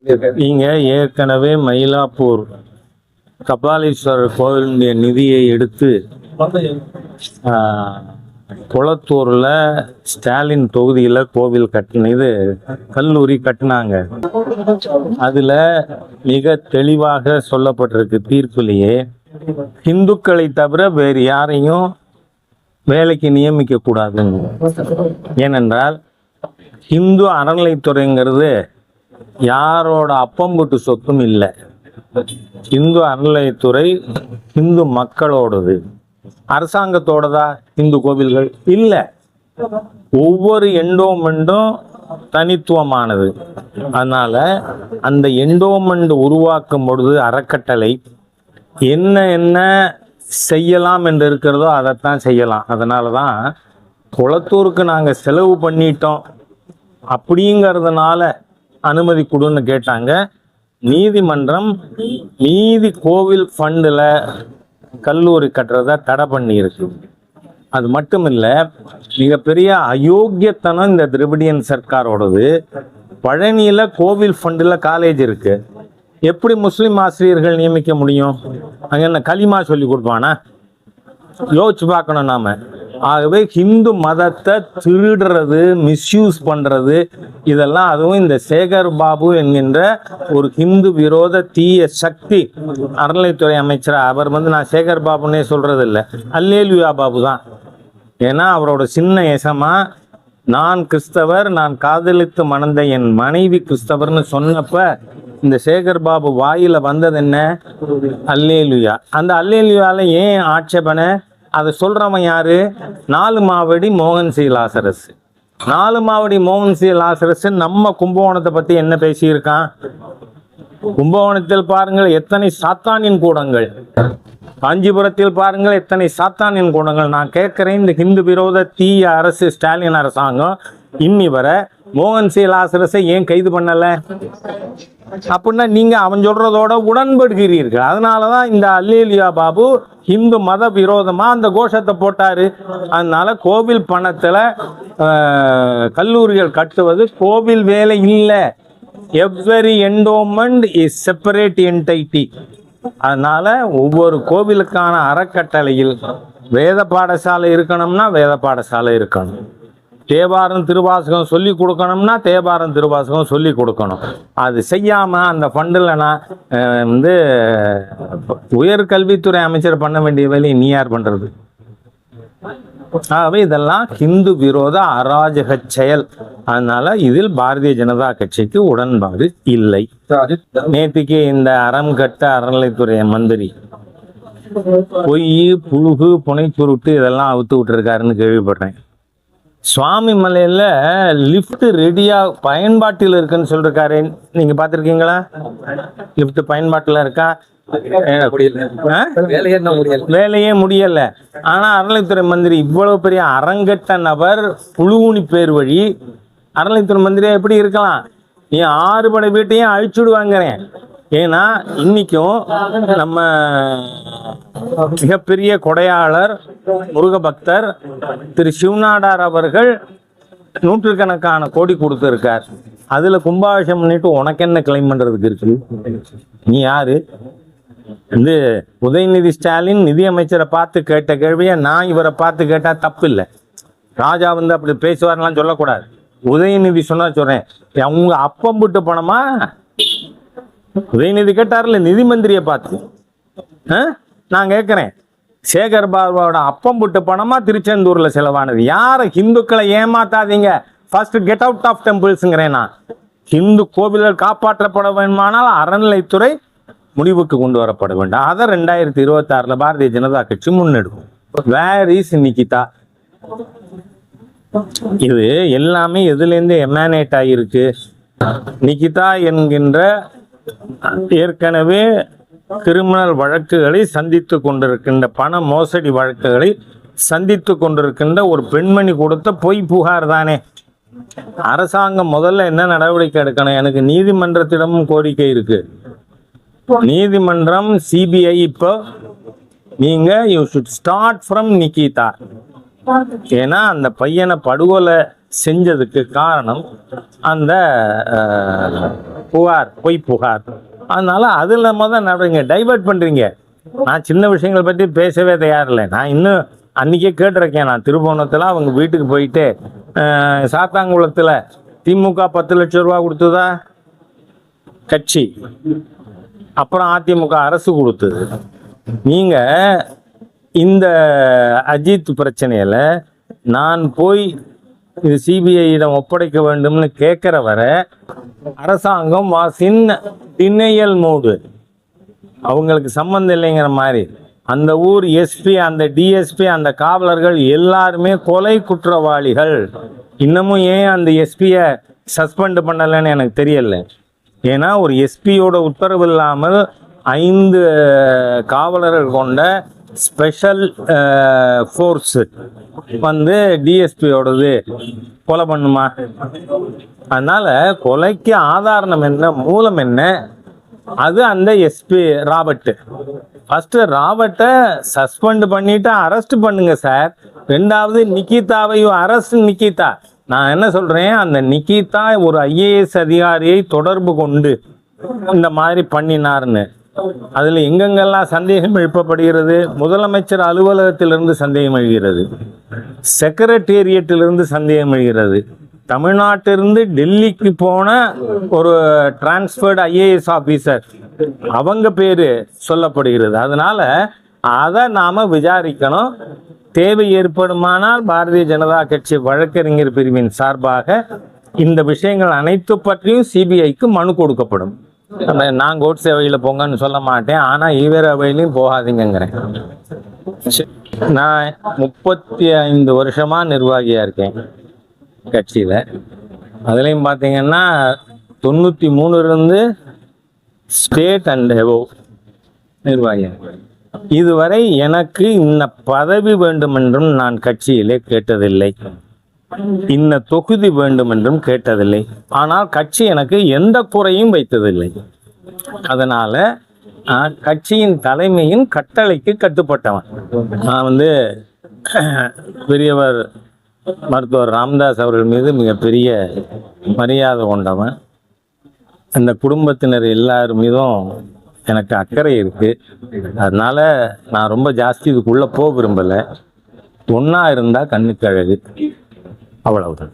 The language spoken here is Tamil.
நீங்க ஏற்கனவே மயிலாப்பூர் கபாலீஸ்வரர் கோவிலுடைய நிதியை எடுத்து குளத்தூர்ல ஸ்டாலின் தொகுதியில கோவில் கட்டினது கல்லூரி கட்டினாங்க. அதுல மிக தெளிவாக சொல்லப்பட்டிருக்கு தீர்ப்பிலேயே, இந்துக்களை தவிர வேறு யாரையும் வேலைக்கு நியமிக்க கூடாதுன்னு. ஏனென்றால் இந்து அறநிலைத்துறைங்கிறது யாரோட அப்பம்புட்டு சொத்தும் இல்லை. இந்து அறநிலைத்துறை இந்து மக்களோடது. அரசாங்கத்தோடதா இந்து கோவில்கள் இல்லை. ஒவ்வொரு எண்டோமெண்டும் தனித்துவமானது. அதனால அந்த எண்டோமெண்ட் உருவாக்கும் பொழுது அறக்கட்டளை என்ன என்ன செய்யலாம் என்று இருக்கிறதோ அதைத்தான் செய்யலாம். அதனால தான் குளத்தூருக்கு நாங்கள் செலவு பண்ணிட்டோம் அப்படிங்கிறதுனால அனுமதி கொடுன்னு கேட்டாங்க. நீதிமன்றம் மீதி கோவில் ஃபண்டில் கல்லூரி கட்டுறதை தடை பண்ணியிருக்கு. அது மட்டும் இல்லை, மிகப்பெரிய அயோக்கியத்தனம் இந்த திராவிடியன் சர்க்காரோடது. பழனியில் கோவில் ஃபண்டில் காலேஜ் இருக்கு, எப்படி முஸ்லீம் ஆசிரியர்கள் நியமிக்க முடியும்? அங்கே என்ன களிமா சொல்லி கொடுப்பானா? யோசிச்சு பார்க்கணும் நாம. ஆகவே ஹிந்து மதத்தை திருடுறது, மிஸ்யூஸ் பண்றது, இதெல்லாம் அதுவும் இந்த சேகர் பாபு என்கின்ற ஒரு ஹிந்து விரோத தீய சக்தி அறநிலைத்துறை அமைச்சர். அவர் நான் சேகர் பாபுன்னே சொல்றது இல்லை, அல்லேலுயா பாபு தான். ஏன்னா அவரோட சின்ன எசமா நான் கிறிஸ்தவர், நான் காதலித்து மணந்த என் மனைவி கிறிஸ்தவர்னு சொன்னப்ப இந்த சேகர் பாபு வாயில வந்தது என்ன? அல்லேலுயா. அந்த அல்லேலுயால ஏன் ஆட்சேபனை? அதை சொல்றவன் யாரு? 4 மாவடி மோகன் சி லாசரஸ். 4 மாவடி மோகன் சி லாசரஸ் நம்ம கும்பகோணத்தை பத்தி என்ன பேசியிருக்கான்? கும்பகோணத்தில் பாருங்கள் எத்தனை சாத்தானின் கூடங்கள், காஞ்சிபுரத்தில் பாருங்கள் எத்தனை சாத்தானின் கூடங்கள். நான் கேட்கிறேன், இந்த ஹிந்து விரோத தீய அரசு ஸ்டாலின் அரசாங்கம் இன்னி வர மோகன் சி லாசரஸை ஏன் கைது பண்ணல? அப்படின்னா நீங்க அவன் சொல்றதோட உடன்படுகிறீர்கள். அதனாலதான் இந்த அல்லேலியா பாபு இந்து மத விரோதமா அந்த கோஷத்தை போட்டாரு. அதனால கோவில் பணத்துல கல்லூரிகள் கட்டுவது கோவில் வேலை இல்லை. Every endowment is separate entity. அதனால ஒவ்வொரு கோவிலுக்கான அறக்கட்டளையில் வேத பாடசாலை இருக்கணும்னா வேத பாடசாலை இருக்கணும், தேவாரம் திருவாசகம் சொல்லி கொடுக்கணும்னா தேவாரம் திருவாசகம் சொல்லி கொடுக்கணும். அது செய்யாம அந்த ஃபண்டில் நான் உயர்கல்வித்துறை அமைச்சர் பண்ண வேண்டிய வேலையை நீ யார் பண்றது? ஆகவே இதெல்லாம் ஹிந்து விரோத அராஜக செயல். அதனால இதில் பாரதிய ஜனதா கட்சிக்கு உடன்பாடு இல்லை. நேற்றுக்கு இந்த அறம் கட்ட அறநிலைத்துறை மந்திரி பொய், புழுகு, புனை சுருட்டு இதெல்லாம் அவுத்து விட்டுருக்காருன்னு கேள்விப்படுறேன். சுவாமி மலையில லிப்ட் ரெடியா பயன்பாட்டில் இருக்குன்னு சொல்லிருக்காரு. நீங்க பாத்திருக்கீங்களா? லிப்ட் பயன்பாட்டில் இருக்கா? வேலையே முடியல. ஆனா அறநிலைத்துறை மந்திரி இவ்வளவு பெரிய அரங்கட்ட நபர், புழுவுனி பேர் வழி அறநிலைத்துறை மந்திரியா எப்படி இருக்கலாம்? நீ 6 படை வீட்டையும் அழிச்சுடுவாங்கிறேன். ஏன்னா இன்னைக்கும் நம்ம மிகப்பெரிய கொடையாளர் முருக பக்தர் திரு சிவநாடார் அவர்கள் நூற்றுக்கணக்கான கோடி கொடுத்திருக்கார். அதுல கும்பாபிஷேகம் பண்ணிட்டு உனக்கு என்ன கிளைம் பண்றதுக்கு இருக்கு? நீ யாரு? உதயநிதி ஸ்டாலின் நிதியமைச்சரை பார்த்து கேட்ட கேள்வியை நான் இவரை பார்த்து கேட்டா தப்பு இல்லை. ராஜா அப்படி பேசுவார்லாம் சொல்லக்கூடாது. உதயநிதி சொன்னா சொல்றேன், அவங்க அப்பம் விட்டு பணமா? உதயநிதி கேட்டார்ல நிதி மந்திரியை பார்த்து. நான் கேட்கிறேன், சேகர் பாபுவோட அப்பம் விட்டு பணமா திருச்செந்தூர்ல செலவானது? யார ஹிந்துக்களை ஏமாத்தாதீங்க. ஃபர்ஸ்ட் கெட் அவுட் ஆஃப் டெம்பிள்ஸ்ங்கிறேன் நான். ஹிந்து கோவில்கள் காப்பாற்றப்பட வேண்டுமானால் அறநிலைத்துறை முடிவுக்கு கொண்டு வரப்பட வேண்டும். அதை 2026 பாரதிய ஜனதா கட்சி முன்னெடுக்கும். Where is Nikita? இது எல்லாமே எதுலேருந்து எமானேட் ஆகியிருக்கு? நிகிதா என்கின்ற ஏற்கனவே கிரிமினல் வழக்குகளை சந்தித்து கொண்டிருக்கின்ற, பண மோசடி வழக்குகளை சந்தித்து கொண்டிருக்கின்ற ஒரு பெண்மணி கொடுத்த பொய் புகார் தானே. அரசாங்கம் முதல்ல என்ன நடவடிக்கை எடுக்கணும்? எனக்கு நீதிமன்றத்திடமும் கோரிக்கை இருக்கு. நீதிமன்றம், சிபிஐ, இப்போ நீங்க you should start from Nikita. ஏன்னா அந்த பையனை படுகொலை செஞ்சதுக்கு காரணம் அந்த புகார், பொய் புகார். அதனால அதில் நடவடிக்கை டைவர்ட் பண்ணுறீங்க. நான் சின்ன விஷயங்கள் பற்றி பேசவே தயாரில்லை. நான் இன்னும் அன்றைக்கே கேட்டிருக்கேன். நான் திருப்போணத்தில் அவங்க வீட்டுக்கு போயிட்டு சாத்தாங்குளத்தில் திமுக 10 லட்சம் ரூபா கொடுத்ததா கட்சி, அப்புறம் அதிமுக அரசு கொடுத்தது. நீங்கள் இந்த அஜித் பிரச்சனையில் நான் போய் இது சிபிஐயிடம் ஒப்படைக்க வேண்டும்னு கேட்குற வர அரசாங்கம் வாசின் டினையல் மூடு, அவங்களுக்கு சம்மந்தம் இல்லைங்கிற மாதிரி. அந்த ஊர் எஸ்பி, அந்த டிஎஸ்பி, அந்த காவலர்கள் எல்லாருமே கொலை குற்றவாளிகள். இன்னமும் ஏன் அந்த எஸ்பியை சஸ்பெண்ட் பண்ணலைன்னு எனக்கு தெரியல. ஏன்னா ஒரு எஸ்பியோட உத்தரவு இல்லாமல் 5 காவலர்கள் கொண்ட ஸ்பெஷல் ஃபோர்ஸ் டிஎஸ்பியோடது கொலை பண்ணுமா? அதனால கொலைக்கு ஆதாரம் என்ன, மூலம் என்ன? அது அந்த எஸ்பி ராபர்ட். ஃபர்ஸ்ட் ராபர்ட்டை சஸ்பெண்ட் பண்ணிட்டு அரெஸ்ட் பண்ணுங்க சார். 2வது நிகிதாவையும் அரெஸ்ட். நிகிதா, நான் என்ன சொல்றேன், அந்த நிகிதா ஒரு ஐஏஎஸ் அதிகாரியை தொடர்பு கொண்டு இந்த மாதிரி பண்ணினார்னு அதில் எங்கெங்கெல்லாம் சந்தேகம் எழுப்பப்படுகிறது? முதலமைச்சர் அலுவலகத்திலிருந்து சந்தேகம் எழுகிறது, செக்ரட்டேரியட்டிலிருந்து சந்தேகம் எழுகிறது, தமிழ்நாட்டிலிருந்து டெல்லிக்கு போன ஒரு டிரான்ஸ்பர்டு ஐஏஎஸ் ஆஃபீஸர் அவங்க பேர் சொல்லப்படுகிறது. அதனால அதை நாம் விசாரிக்கணும். தேவை ஏற்படுமானால் பாரதிய ஜனதா கட்சி வழக்கறிஞர் பிரிவின் சார்பாக இந்த விஷயங்கள் அனைத்து பற்றியும் சிபிஐக்கு மனு கொடுக்கப்படும். நான் கோட்ஸே வழியில் போங்கன்னு சொல்ல மாட்டேன், ஆனால் ஈவேரா வழியிலையும் போகாதீங்கிறேன். நான் 35 வருஷமாக நிர்வாகியாக இருக்கேன் கட்சியில். அதுலேயும் பார்த்தீங்கன்னா 93 ஸ்டேட் அண்ட் எபோவ் நிர்வாகியாக. இதுவரை எனக்கு இந்த பதவி வேண்டுமென்றும் நான் கட்சியிலே கேட்டதில்லை, இந்த தொகுதி வேண்டும் என்றும் கேட்டதில்லை. ஆனால் கட்சி எனக்கு எந்த குறையும் வைத்ததில்லை. அதனால கட்சியின் தலைமையின் கட்டளைக்கு கட்டுப்பட்டவன். நான் பெரியவர் மருத்துவர் ராமதாஸ் அவர்கள் மீது மிகப்பெரிய மரியாதை கொண்டவன். அந்த குடும்பத்தினர் எல்லார் மீதும் எனக்கு அக்கறை இருக்கு. அதனால நான் ரொம்ப ஜாஸ்தி இதுக்குள்ள போக விரும்பலை. ஒன்றா இருந்தால் கண்ணுக்கு அழகு, அவ்வளவுதான்.